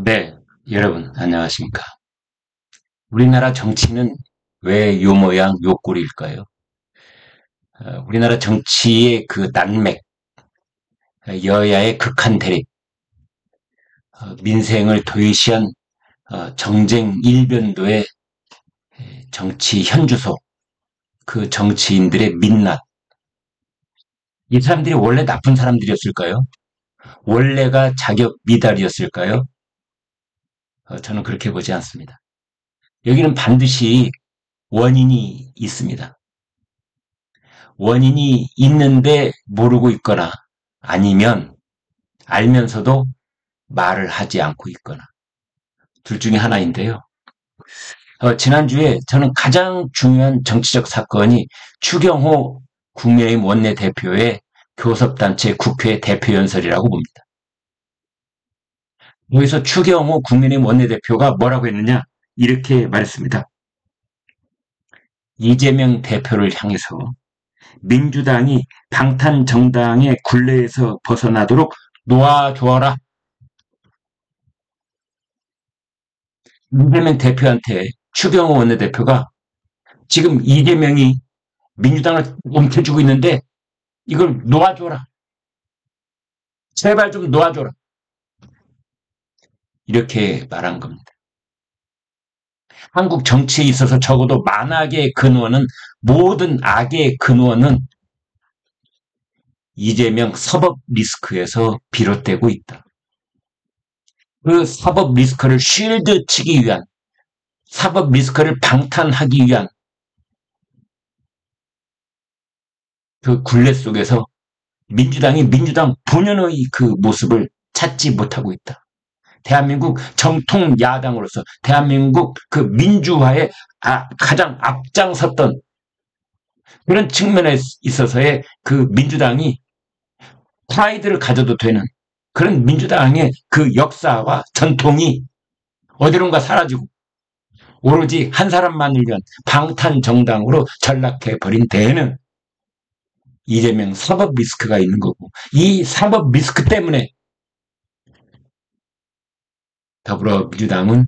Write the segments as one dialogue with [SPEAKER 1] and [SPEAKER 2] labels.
[SPEAKER 1] 네, 여러분, 안녕하십니까. 우리나라 정치는 왜 요 모양 요 꼴일까요? 우리나라 정치의 그 난맥, 여야의 극한 대립, 민생을 도외시한 정쟁 일변도의 정치 현주소, 그 정치인들의 민낯, 이 사람들이 원래 나쁜 사람들이었을까요? 원래가 자격 미달이었을까요? 저는 그렇게 보지 않습니다. 여기는 반드시 원인이 있습니다. 원인이 있는데 모르고 있거나 아니면 알면서도 말을 하지 않고 있거나 둘 중에 하나인데요. 지난주에 저는 가장 중요한 정치적 사건이 추경호 국민의힘 원내대표의 교섭단체 국회 대표연설이라고 봅니다. 여기서 추경호 국민의힘 원내대표가 뭐라고 했느냐 이렇게 말했습니다. 이재명 대표를 향해서 민주당이 방탄정당의 굴레에서 벗어나도록 놓아주어라. 이재명 대표한테 추경호 원내대표가 지금 이재명이 민주당을 움켜쥐고 있는데 이걸 놓아줘라. 제발 좀 놓아줘라. 이렇게 말한 겁니다. 한국 정치에 있어서 적어도 만악의 근원은 모든 악의 근원은 이재명 사법 리스크에서 비롯되고 있다. 그 사법 리스크를 쉴드 치기 위한 사법 리스크를 방탄하기 위한 그 굴레 속에서 민주당이 민주당 본연의 그 모습을 찾지 못하고 있다. 대한민국 정통 야당으로서 대한민국 그 민주화에 가장 앞장섰던 그런 측면에 있어서의 그 민주당이 프라이드를 가져도 되는 그런 민주당의 그 역사와 전통이 어디론가 사라지고 오로지 한 사람만을 위한 방탄정당으로 전락해버린 데에는 이재명 사법 리스크가 있는 거고 이 사법 리스크 때문에 더불어민주당은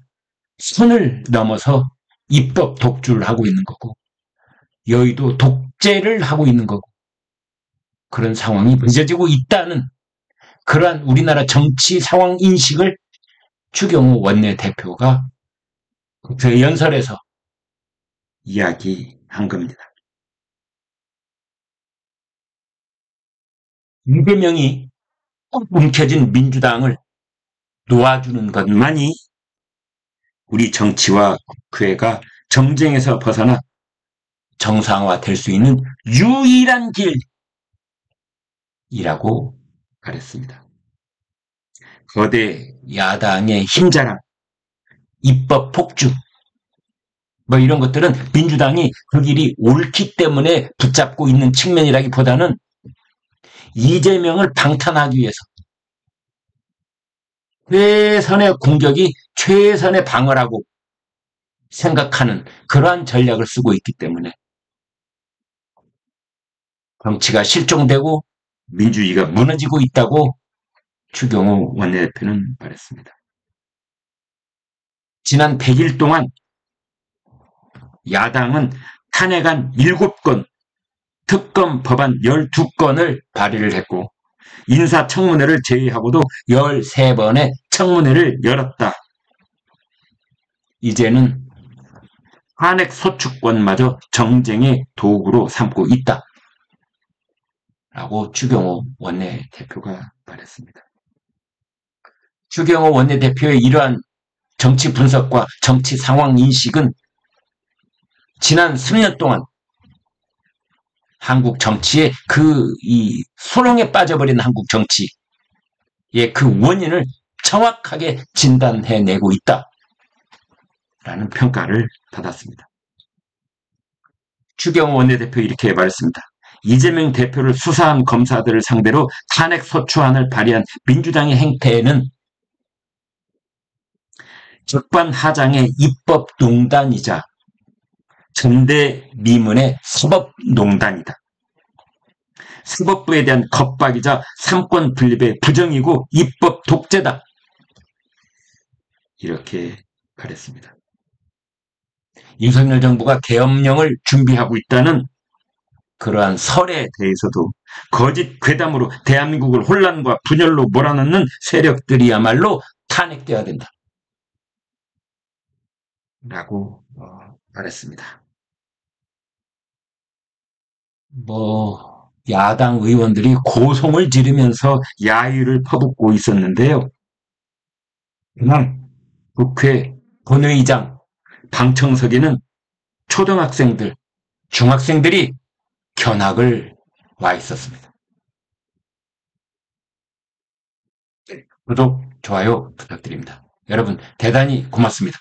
[SPEAKER 1] 선을 넘어서 입법 독주를 하고 있는 거고 여의도 독재를 하고 있는 거고 그런 상황이 빚어지고 있다는 그러한 우리나라 정치 상황 인식을 추경호 원내대표가 그 연설에서 이야기한 겁니다. 이재명이 움켜진 민주당을 놓아주는 것만이 우리 정치와 국회가 정쟁에서 벗어나 정상화될 수 있는 유일한 길이라고 말했습니다. 거대 야당의 힘자랑, 입법 폭주, 뭐 이런 것들은 민주당이 그 길이 옳기 때문에 붙잡고 있는 측면이라기보다는 이재명을 방탄하기 위해서 최선의 공격이 최선의 방어라고 생각하는 그러한 전략을 쓰고 있기 때문에 정치가 실종되고 민주주의가 무너지고 있다고 추경호 원내대표는 말했습니다. 지난 100일 동안 야당은 탄핵안 7건, 특검 법안 12건을 발의를 했고 인사청문회를 제외하고도 13번의 청문회를 열었다. 이제는 탄핵 소추권마저 정쟁의 도구로 삼고 있다. 라고 추경호 원내대표가 말했습니다. 추경호 원내대표의 이러한 정치 분석과 정치 상황 인식은 지난 10년 동안 한국 정치의 이 소롱에 빠져버린 한국 정치의 그 원인을 정확하게 진단해내고 있다라는 평가를 받았습니다. 추경호 원내대표 이렇게 말했습니다. 이재명 대표를 수사한 검사들을 상대로 탄핵 소추안을 발의한 민주당의 행태에는 적반하장의 입법농단이자 전대미문의 사법농단이다. 사법부에 대한 겁박이자 삼권 분립의 부정이고 입법 독재다. 이렇게 말했습니다. 윤석열 정부가 계엄령을 준비하고 있다는 그러한 설에 대해서도 거짓 괴담으로 대한민국을 혼란과 분열로 몰아넣는 세력들이야말로 탄핵돼야 된다. 라고 말했습니다. 야당 의원들이 고성을 지르면서 야유를 퍼붓고 있었는데요. 그냥 국회 본회의장 방청석에는 초등학생들, 중학생들이 견학을 와 있었습니다. 구독, 좋아요 부탁드립니다. 여러분 대단히 고맙습니다.